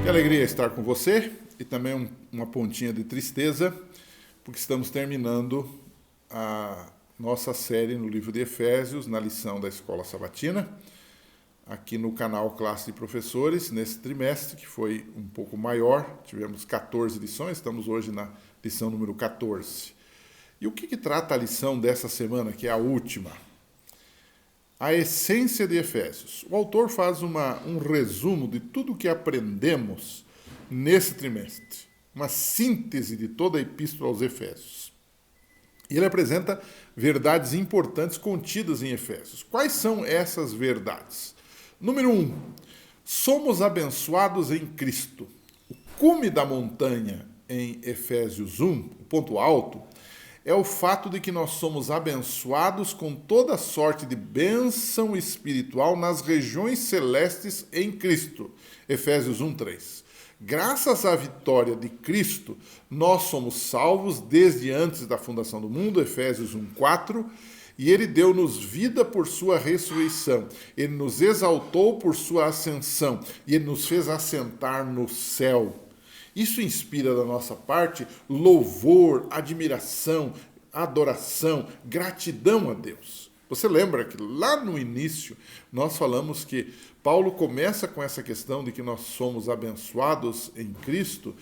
Que alegria estar com você e também uma pontinha de tristeza, porque estamos terminando a nossa série no livro de Efésios, na lição da Escola Sabatina, aqui no canal Classe de Professores, nesse trimestre, que foi um pouco maior, tivemos 14 lições, estamos hoje na lição número 14. E o que trata a lição dessa semana, que é a última? A essência de Efésios. O autor faz um resumo de tudo o que aprendemos nesse trimestre, uma síntese de toda a epístola aos Efésios. E ele apresenta verdades importantes contidas em Efésios. Quais são essas verdades? Número 1, somos abençoados em Cristo. O cume da montanha em Efésios 1, o ponto alto, é o fato de que nós somos abençoados com toda sorte de bênção espiritual nas regiões celestes em Cristo. Efésios 1:3. Graças à vitória de Cristo, nós somos salvos desde antes da fundação do mundo. Efésios 1:4. E ele deu-nos vida por sua ressurreição. Ele nos exaltou por sua ascensão. E ele nos fez assentar no céu. Isso inspira da nossa parte louvor, admiração, adoração, gratidão a Deus. Você lembra que lá no início nós falamos que Paulo começa com essa questão de que nós somos abençoados em Cristo.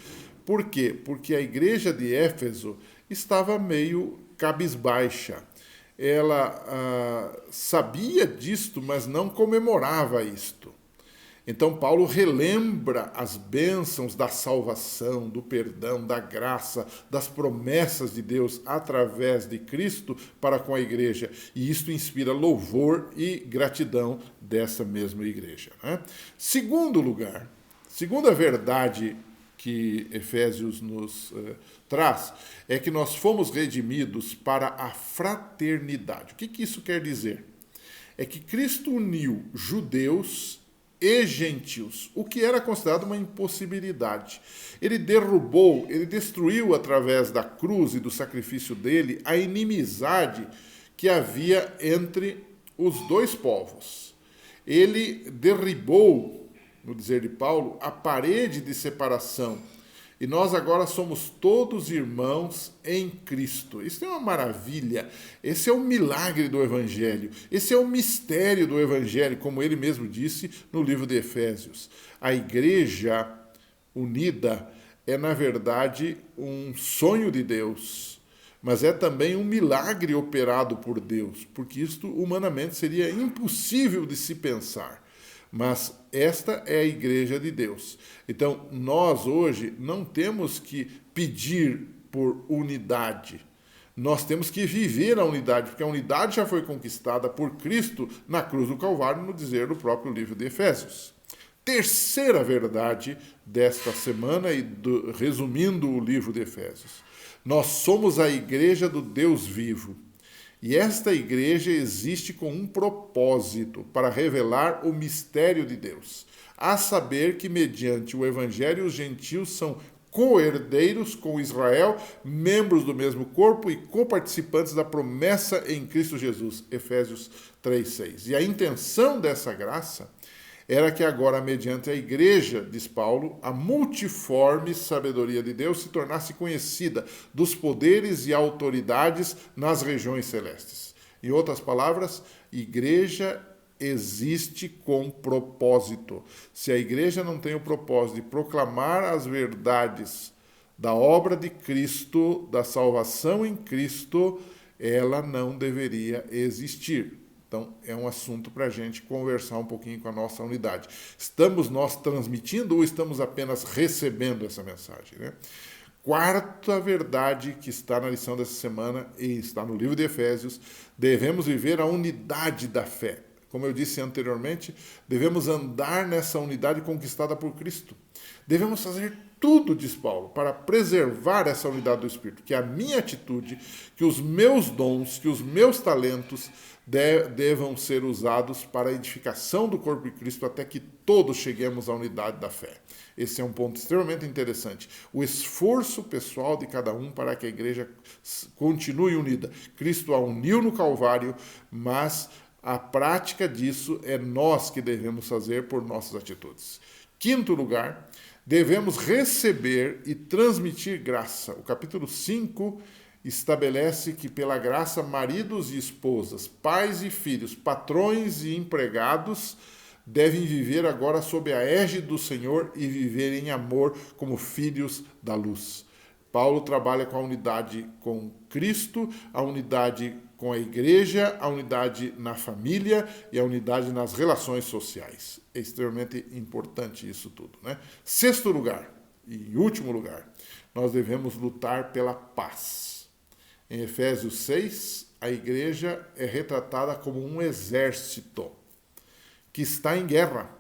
Por quê? Porque a igreja de Éfeso estava meio cabisbaixa. Ela sabia disto, mas não comemorava isto. Então Paulo relembra as bênçãos da salvação, do perdão, da graça, das promessas de Deus através de Cristo para com a igreja. E isto inspira louvor e gratidão dessa mesma igreja, né? Segundo lugar, segunda verdade que Efésios nos traz, é que nós fomos redimidos para a fraternidade. O que isso quer dizer? É que Cristo uniu judeus e gentios, o que era considerado uma impossibilidade. Ele derrubou, ele destruiu através da cruz e do sacrifício dele a inimizade que havia entre os dois povos. Ele derribou, no dizer de Paulo, a parede de separação. E nós agora somos todos irmãos em Cristo. Isso é uma maravilha. Esse é o milagre do Evangelho. Esse é o mistério do Evangelho, como ele mesmo disse no livro de Efésios. A igreja unida é, na verdade, um sonho de Deus, mas é também um milagre operado por Deus, porque isto humanamente seria impossível de se pensar. Mas esta é a igreja de Deus. Então, nós hoje não temos que pedir por unidade. Nós temos que viver a unidade, porque a unidade já foi conquistada por Cristo na cruz do Calvário, no dizer do próprio livro de Efésios. Terceira verdade desta semana, resumindo o livro de Efésios. Nós somos a igreja do Deus vivo. E esta igreja existe com um propósito, para revelar o mistério de Deus, a saber que mediante o evangelho os gentios são co-herdeiros com Israel, membros do mesmo corpo e coparticipantes da promessa em Cristo Jesus, Efésios 3:6. E a intenção dessa graça era que agora, mediante a igreja, diz Paulo, a multiforme sabedoria de Deus se tornasse conhecida dos poderes e autoridades nas regiões celestes. Em outras palavras, igreja existe com propósito. Se a igreja não tem o propósito de proclamar as verdades da obra de Cristo, da salvação em Cristo, ela não deveria existir. Então, é um assunto para a gente conversar um pouquinho com a nossa unidade. Estamos nós transmitindo ou estamos apenas recebendo essa mensagem, né? Quarta verdade que está na lição dessa semana e está no livro de Efésios, devemos viver a unidade da fé. Como eu disse anteriormente, devemos andar nessa unidade conquistada por Cristo. Devemos fazer tudo, diz Paulo, para preservar essa unidade do Espírito, que a minha atitude, que os meus dons, que os meus talentos devam ser usados para a edificação do corpo de Cristo até que todos cheguemos à unidade da fé. Esse é um ponto extremamente interessante. O esforço pessoal de cada um para que a igreja continue unida. Cristo a uniu no Calvário, mas a prática disso é nós que devemos fazer por nossas atitudes. Quinto lugar, Devemos receber e transmitir graça. O capítulo 5 estabelece que, pela graça, maridos e esposas, pais e filhos, patrões e empregados devem viver agora sob a égide do Senhor e viver em amor como filhos da luz. Paulo trabalha com a unidade com Cristo, a unidade com a igreja, a unidade na família e a unidade nas relações sociais. É extremamente importante isso tudo, né? Sexto lugar, e último lugar, nós devemos lutar pela paz. Em Efésios 6, a igreja é retratada como um exército que está em guerra.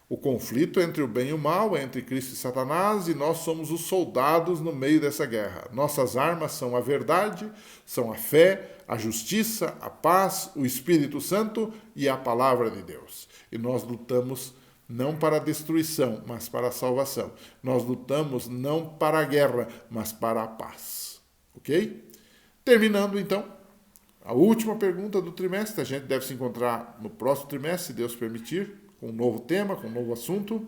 O conflito entre o bem e o mal, entre Cristo e Satanás, e nós somos os soldados no meio dessa guerra. Nossas armas são a verdade, são a fé, a justiça, a paz, o Espírito Santo e a palavra de Deus. E nós lutamos não para a destruição, mas para a salvação. Nós lutamos não para a guerra, mas para a paz. Ok? Terminando, então, a última pergunta do trimestre. A gente deve se encontrar no próximo trimestre, se Deus permitir, com um novo tema, com um novo assunto.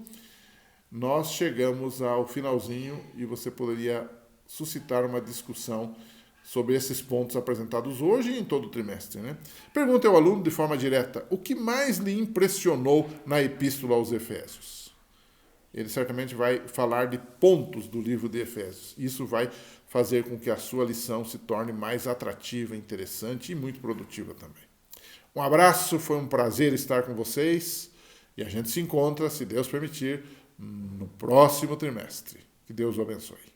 Nós chegamos ao finalzinho e você poderia suscitar uma discussão sobre esses pontos apresentados hoje e em todo o trimestre, né? Pergunte ao aluno de forma direta: o que mais lhe impressionou na Epístola aos Efésios? Ele certamente vai falar de pontos do livro de Efésios. Isso vai fazer com que a sua lição se torne mais atrativa, interessante e muito produtiva também. Um abraço, foi um prazer estar com vocês e a gente se encontra, se Deus permitir, no próximo trimestre. Que Deus o abençoe.